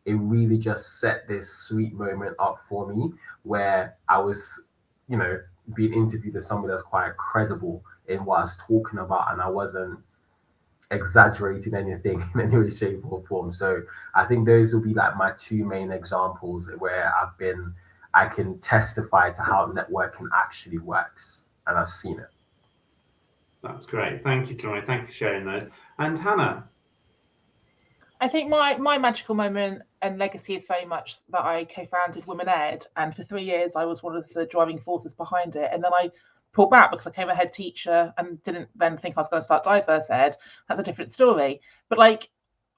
S3: it really just set this sweet moment up for me, where I was, being interviewed as somebody that's quite credible in what I was talking about, and I wasn't exaggerating anything in any way, shape, or form. So I think those will be like my two main examples where I can testify to how networking actually works, and I've seen it.
S1: That's great. Thank you, Joy. Thank you for sharing those. And Hannah?
S4: I think my magical moment and legacy is very much that I co-founded Women Ed, and for 3 years I was one of the driving forces behind it. And then I pulled back because I became a head teacher and didn't then think I was going to start Diverse Ed. That's a different story. But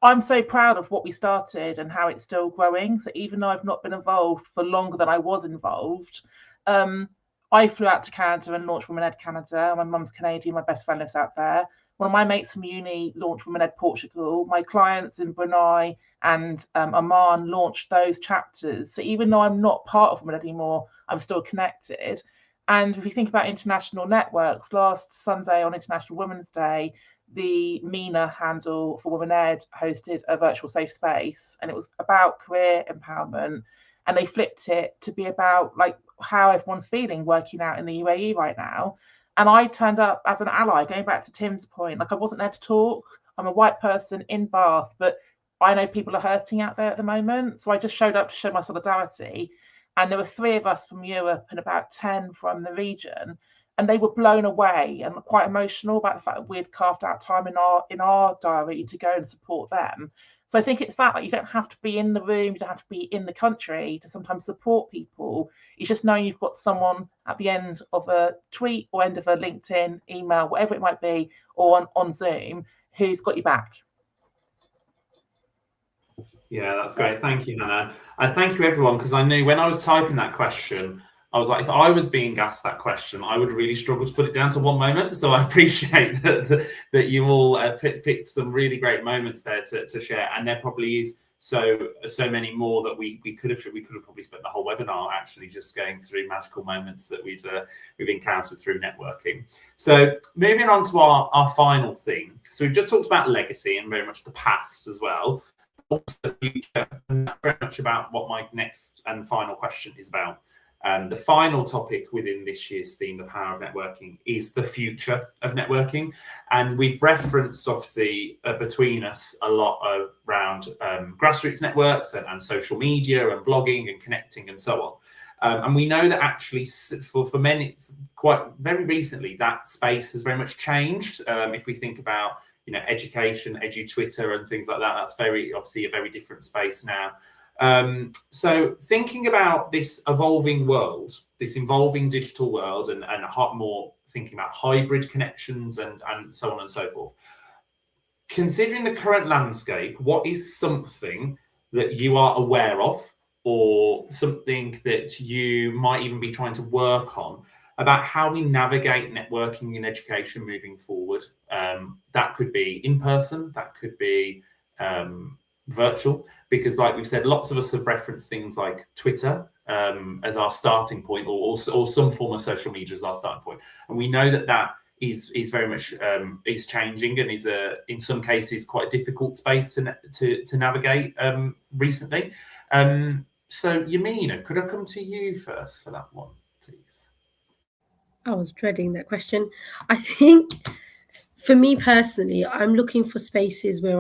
S4: I'm so proud of what we started and how it's still growing. So even though I've not been involved for longer than I was involved, I flew out to Canada and launched Women Ed Canada. My mum's Canadian, my best friend lives out there. One of my mates from uni launched Women Ed Portugal. My clients in Brunei and Oman launched those chapters. So even though I'm not part of Women Ed anymore, I'm still connected. And if you think about international networks, last Sunday on International Women's Day, the MENA handle for Women Ed hosted a virtual safe space, and it was about career empowerment. And they flipped it to be about how everyone's feeling working out in the UAE right now. And I turned up as an ally, going back to Tim's point. I wasn't there to talk. I'm a white person in Bath, but I know people are hurting out there at the moment. So I just showed up to show my solidarity. And there were 3 of us from Europe and about 10 from the region. And they were blown away and quite emotional about the fact that we'd carved out time in our diary to go and support them. So I think it's that, like, you don't have to be in the room, you don't have to be in the country to sometimes support people. It's just knowing you've got someone at the end of a tweet or end of a LinkedIn email, whatever it might be, or on Zoom, who's got your back.
S1: Yeah, that's great. Thank you, Hannah. And thank you, everyone, because I knew when I was typing that question, I was like, if I was being asked that question, I would really struggle to put it down to one moment. So I appreciate that you all picked some really great moments there to share. And there probably is so many more that we could have probably spent the whole webinar actually just going through magical moments that we've encountered through networking. So moving on to our final thing. So we've just talked about legacy and very much the past as well. Also the future, and that's very much about what my next and final question is about. The final topic within this year's theme, the power of networking, is the future of networking. And we've referenced, obviously, between us a lot around grassroots networks and social media and blogging and connecting and so on. And we know that actually for many, quite very recently, that space has very much changed. If we think about education, Twitter and things like that, that's obviously a very different space now. So thinking about this evolving world, this evolving digital world, and more thinking about hybrid connections and so on and so forth, considering the current landscape, what is something that you are aware of or something that you might even be trying to work on about how we navigate networking in education moving forward? That could be in person, that could be virtual, because like we've said, lots of us have referenced things like Twitter as our starting point, or some form of social media as our starting point. And we know that is very much is changing and is in some cases quite a difficult space to navigate recently. So Yamina, could I come to you first for that one, please?
S2: I was dreading that question. I think for me personally, I'm looking for spaces where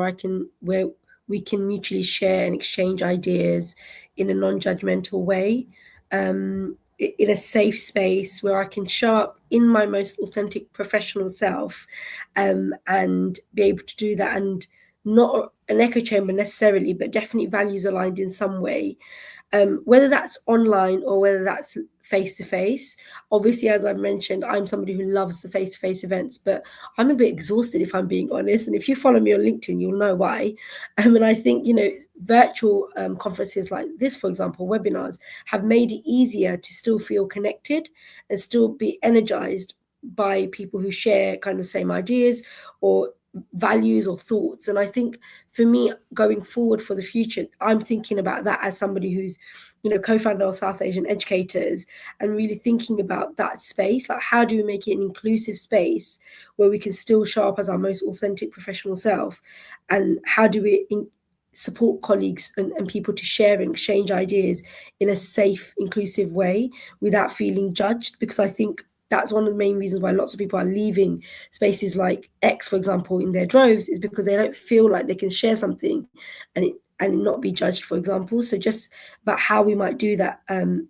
S2: we can mutually share and exchange ideas in a non-judgmental way, in a safe space where I can show up in my most authentic professional self, and be able to do that, and not an echo chamber necessarily, but definitely values aligned in some way. Whether that's online or whether that's face-to-face. Obviously, as I've mentioned, I'm somebody who loves the face-to-face events, but I'm a bit exhausted, if I'm being honest. And if you follow me on LinkedIn, you'll know why. And I think, virtual conferences like this, for example, webinars, have made it easier to still feel connected and still be energized by people who share kind of same ideas or values or thoughts. And I think for me, going forward for the future, I'm thinking about that as somebody who's co-founder of South Asian Educators, and really thinking about that space, like how do we make it an inclusive space where we can still show up as our most authentic professional self, and how do we support colleagues and people to share and exchange ideas in a safe, inclusive way without feeling judged. Because I think that's one of the main reasons why lots of people are leaving spaces like X, for example, in their droves, is because they don't feel like they can share something and not be judged, for example. So just about how we might do that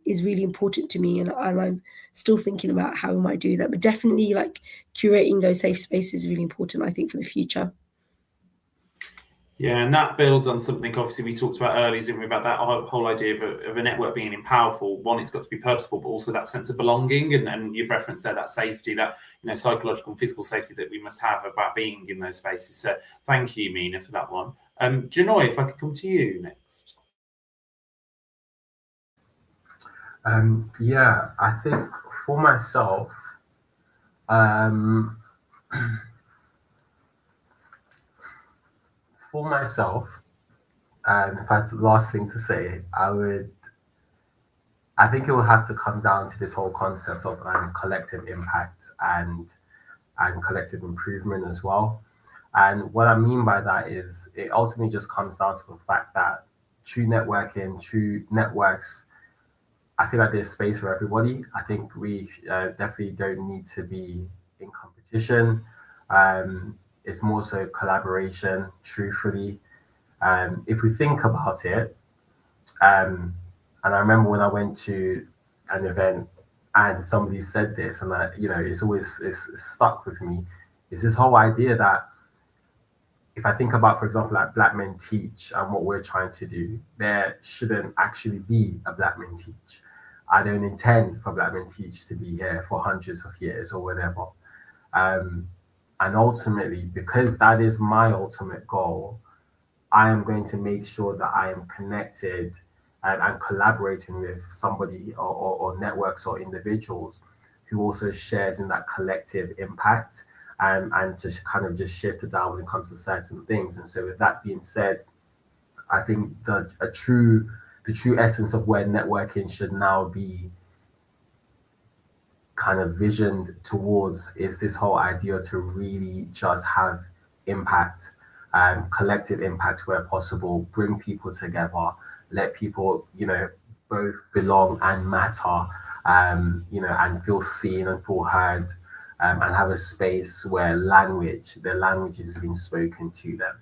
S2: is really important to me, and I'm still thinking about how we might do that. But definitely, like, curating those safe spaces is really important, I think, for the future.
S1: Yeah, and that builds on something obviously we talked about earlier, didn't we, about that whole idea of a network being powerful. One, it's got to be purposeful, but also that sense of belonging, and you've referenced there that safety, that psychological and physical safety that we must have about being in those spaces. So thank you, Mina, for that one. Janoy, if I could come to you next.
S3: Yeah, I think for myself, if I had the last thing to say, I think it will have to come down to this whole concept of collective impact and collective improvement as well. And what I mean by that is it ultimately just comes down to the fact that true networks, I feel like there's space for everybody. I think we definitely don't need to be in competition. It's more so collaboration, truthfully. If we think about it, and I remember when I went to an event and somebody said this, and it's stuck with me. Is this whole idea that if I think about, for example, like Black Men Teach and what we're trying to do, there shouldn't actually be a Black Men Teach. I don't intend for Black Men Teach to be here for hundreds of years or whatever. And ultimately, because that is my ultimate goal, I am going to make sure that I am connected and collaborating with somebody or networks or individuals who also shares in that collective impact, and to kind of just shift it down when it comes to certain things. And so with that being said, I think the true essence of where networking should now be kind of visioned towards is this whole idea to really just have impact, collective impact where possible, bring people together, let people, both belong and matter, and feel seen and feel heard, and have a space where their language is being spoken to them.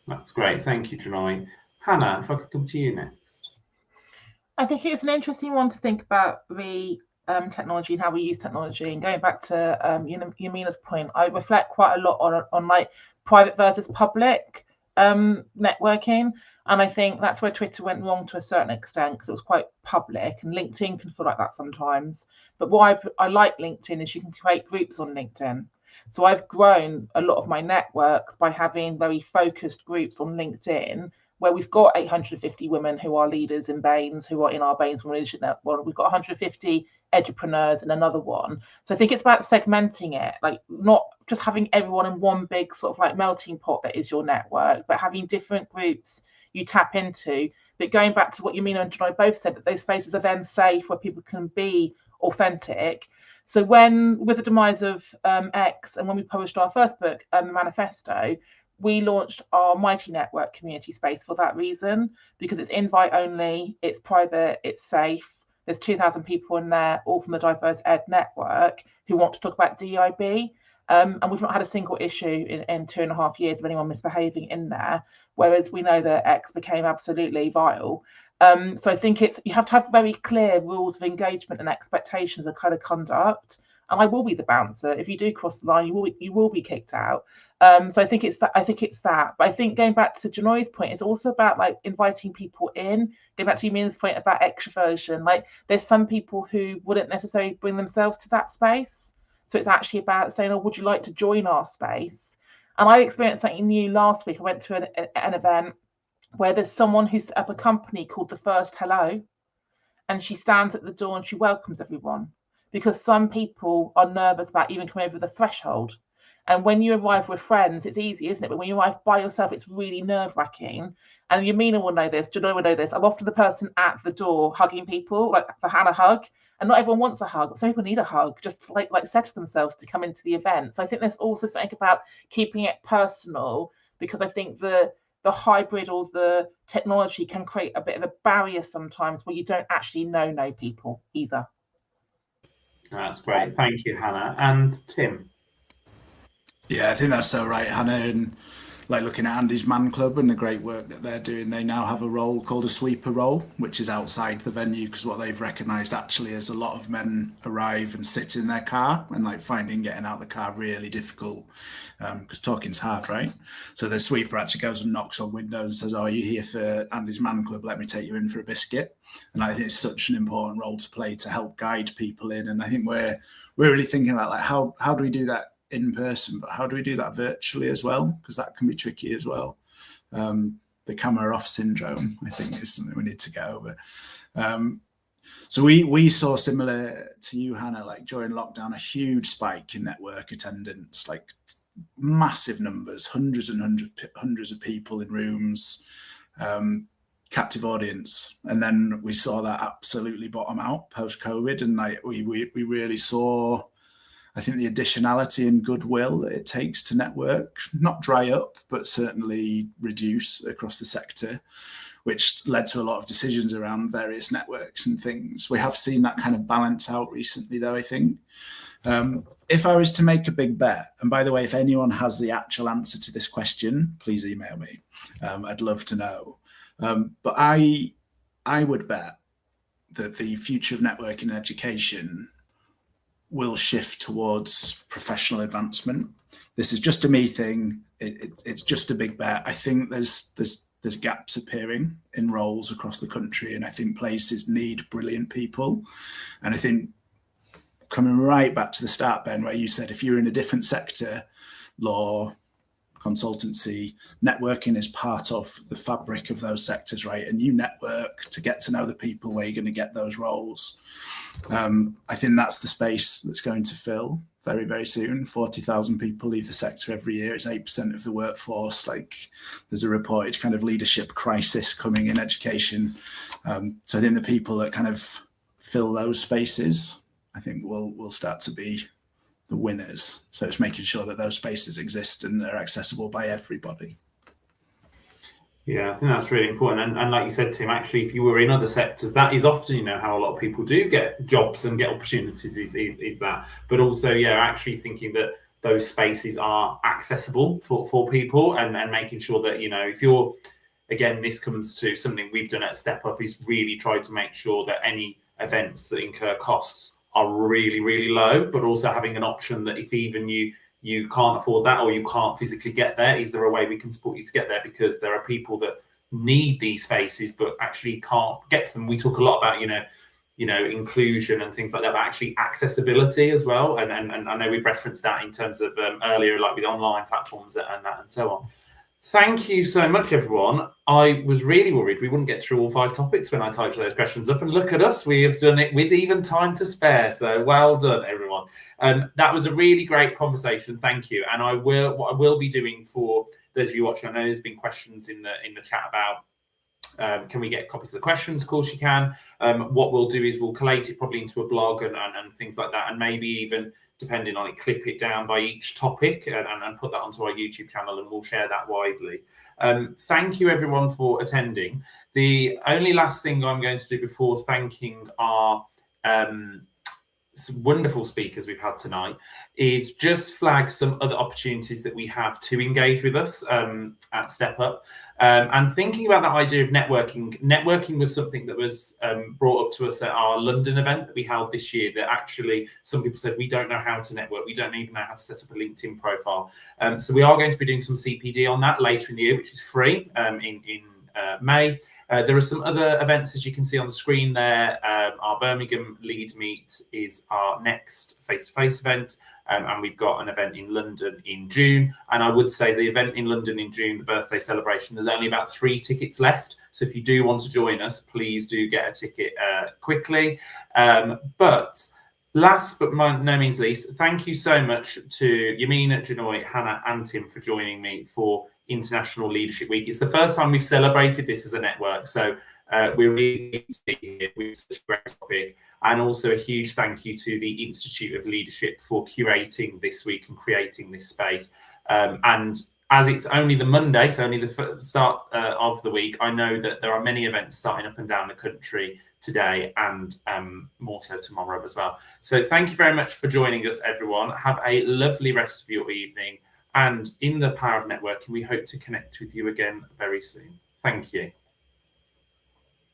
S1: That's great. Thank you, Joy. Hannah, if I could come to you next.
S4: I think it's an interesting one to think about technology and how we use technology. And going back to Yamina's point, I reflect quite a lot on like private versus public networking. And I think that's where Twitter went wrong to a certain extent, because it was quite public, and LinkedIn can feel like that sometimes. But why I like LinkedIn is you can create groups on LinkedIn. So I've grown a lot of my networks by having very focused groups on LinkedIn, where we've got 850 women who are leaders in Baines, who are in our Baines Women Leadership Network. We've got 150 edupreneurs in another one. So I think it's about segmenting it, like not just having everyone in one big sort of like melting pot that is your network, but having different groups you tap into. But going back to what Yamina and Joy both said, that those spaces are then safe where people can be authentic. So with the demise of X, and when we published our first book, The Manifesto, we launched our Mighty Network community space for that reason, because it's invite only, it's private, it's safe. There's 2,000 people in there, all from the Diverse Ed Network, who want to talk about DIB. And we've not had a single issue in 2.5 years of anyone misbehaving in there, whereas we know that X became absolutely vile. So I think you have to have very clear rules of engagement and expectations of code of conduct. And I will be the bouncer. If you do cross the line, you will be kicked out. So I think it's that. But I think going back to Janoy's point, it's also about like inviting people in. Going back to Yamina's point about extroversion, like there's some people who wouldn't necessarily bring themselves to that space. So it's actually about saying, "Oh, would you like to join our space?" And I experienced something new last week. I went to an event where there's someone who set up a company called The First Hello, and she stands at the door and she welcomes everyone, because some people are nervous about even coming over the threshold. And when you arrive with friends, it's easy, isn't it? But when you arrive by yourself, it's really nerve-wracking. And Yamina will know this, Janoy will know this. I'm often the person at the door hugging people, like the Hannah hug. And not everyone wants a hug. Some people need a hug, just like set to themselves to come into the event. So I think there's also something about keeping it personal, because I think the hybrid or the technology can create a bit of a barrier sometimes where you don't actually know people either.
S1: That's great. Thank you, Hannah. And Tim.
S5: Yeah, I think that's so right, Hannah. And like looking at Andy's Man Club and the great work that they're doing, they now have a role called a sweeper role, which is outside the venue, because what they've recognised actually is a lot of men arrive and sit in their car and like finding getting out of the car really difficult, because talking's hard, right? So the sweeper actually goes and knocks on windows and says, "Oh, are you here for Andy's Man Club? Let me take you in for a biscuit." And I think it's such an important role to play to help guide people in. And I think we're really thinking about like how do we do that in person, but how do we do that virtually as well? Because that can be tricky as well. The camera off syndrome, I think, is something we need to get over. So we saw, similar to you, Hannah, like during lockdown, a huge spike in network attendance, like massive numbers, hundreds of people in rooms, captive audience. And then we saw that absolutely bottom out post-COVID, and like we really saw, I think, the additionality and goodwill that it takes to network not dry up, but certainly reduce across the sector, which led to a lot of decisions around various networks and things. We have seen that kind of balance out recently, though, I think. if I was to make a big bet, and by the way, if anyone has the actual answer to this question, please email me. I'd love to know. But I would bet that the future of networking in education will shift towards professional advancement. This is just a me thing. It's just a big bet. I think there's gaps appearing in roles across the country, and I think places need brilliant people. And I think, coming right back to the start, Ben, where you said if you're in a different sector, law, consultancy, networking is part of the fabric of those sectors, right? And you network to get to know the people where you're going to get those roles. I think that's the space that's going to fill very, very soon. 40,000 people leave the sector every year. It's 8% of the workforce. Like, there's a reported kind of leadership crisis coming in education. So I think the people that kind of fill those spaces, I think will start to be the winners. So it's making sure that those spaces exist and are accessible by everybody.
S1: Yeah, I think that's really important. And like you said, Tim, actually, if you were in other sectors, that is often, you know, how a lot of people do get jobs and get opportunities is that. But also, yeah, actually thinking that those spaces are accessible for people and making sure that, you know, if you're, again, this comes to something we've done at Step Up, is really try to make sure that any events that incur costs are really, really low, but also having an option that if even you can't afford that or you can't physically get there, is there a way we can support you to get there? Because there are people that need these spaces but actually can't get to them. We talk a lot about, you know, inclusion and things like that, but actually accessibility as well. And I know we've referenced that in terms of earlier, like with online platforms and that and so on. Thank you so much, everyone. I was really worried we wouldn't get through all 5 topics when I typed those questions up, and look at us, we have done it with even time to spare. So well done, everyone. That was a really great conversation. Thank you. And what I will be doing for those of you watching, I know there's been questions in the chat about can we get copies of the questions? Of course you can. What we'll do is we'll collate it probably into a blog and things like that, and maybe even, depending on it, clip it down by each topic and put that onto our YouTube channel, and we'll share that widely. Thank you, everyone, for attending. The only last thing I'm going to do before thanking our some wonderful speakers we've had tonight is just flag some other opportunities that we have to engage with us at Step Up. And thinking about that idea of networking was something that was brought up to us at our London event that we held this year, that actually some people said, we don't know how to network. We don't even know how to set up a LinkedIn profile. So we are going to be doing some CPD on that later in the year, which is free in May. There are some other events, as you can see on the screen there. Our Birmingham Lead Meet is our next face-to-face event. And we've got an event in London in June. And I would say the event in London in June, the birthday celebration, there's only about 3 tickets left. So if you do want to join us, please do get a ticket quickly. But last but by no means least, thank you so much to Yamina, Janoy, Hannah and Tim for joining me for International Leadership Week. It's the first time we've celebrated this as a network. So we're really pleased to be here with such a great topic. And also a huge thank you to the Institute of Leadership for curating this week and creating this space. And as it's only the Monday, so only the start of the week, I know that there are many events starting up and down the country today and more so tomorrow as well. So thank you very much for joining us, everyone. Have a lovely rest of your evening. And in the power of networking, we hope to connect with you again very soon. Thank you.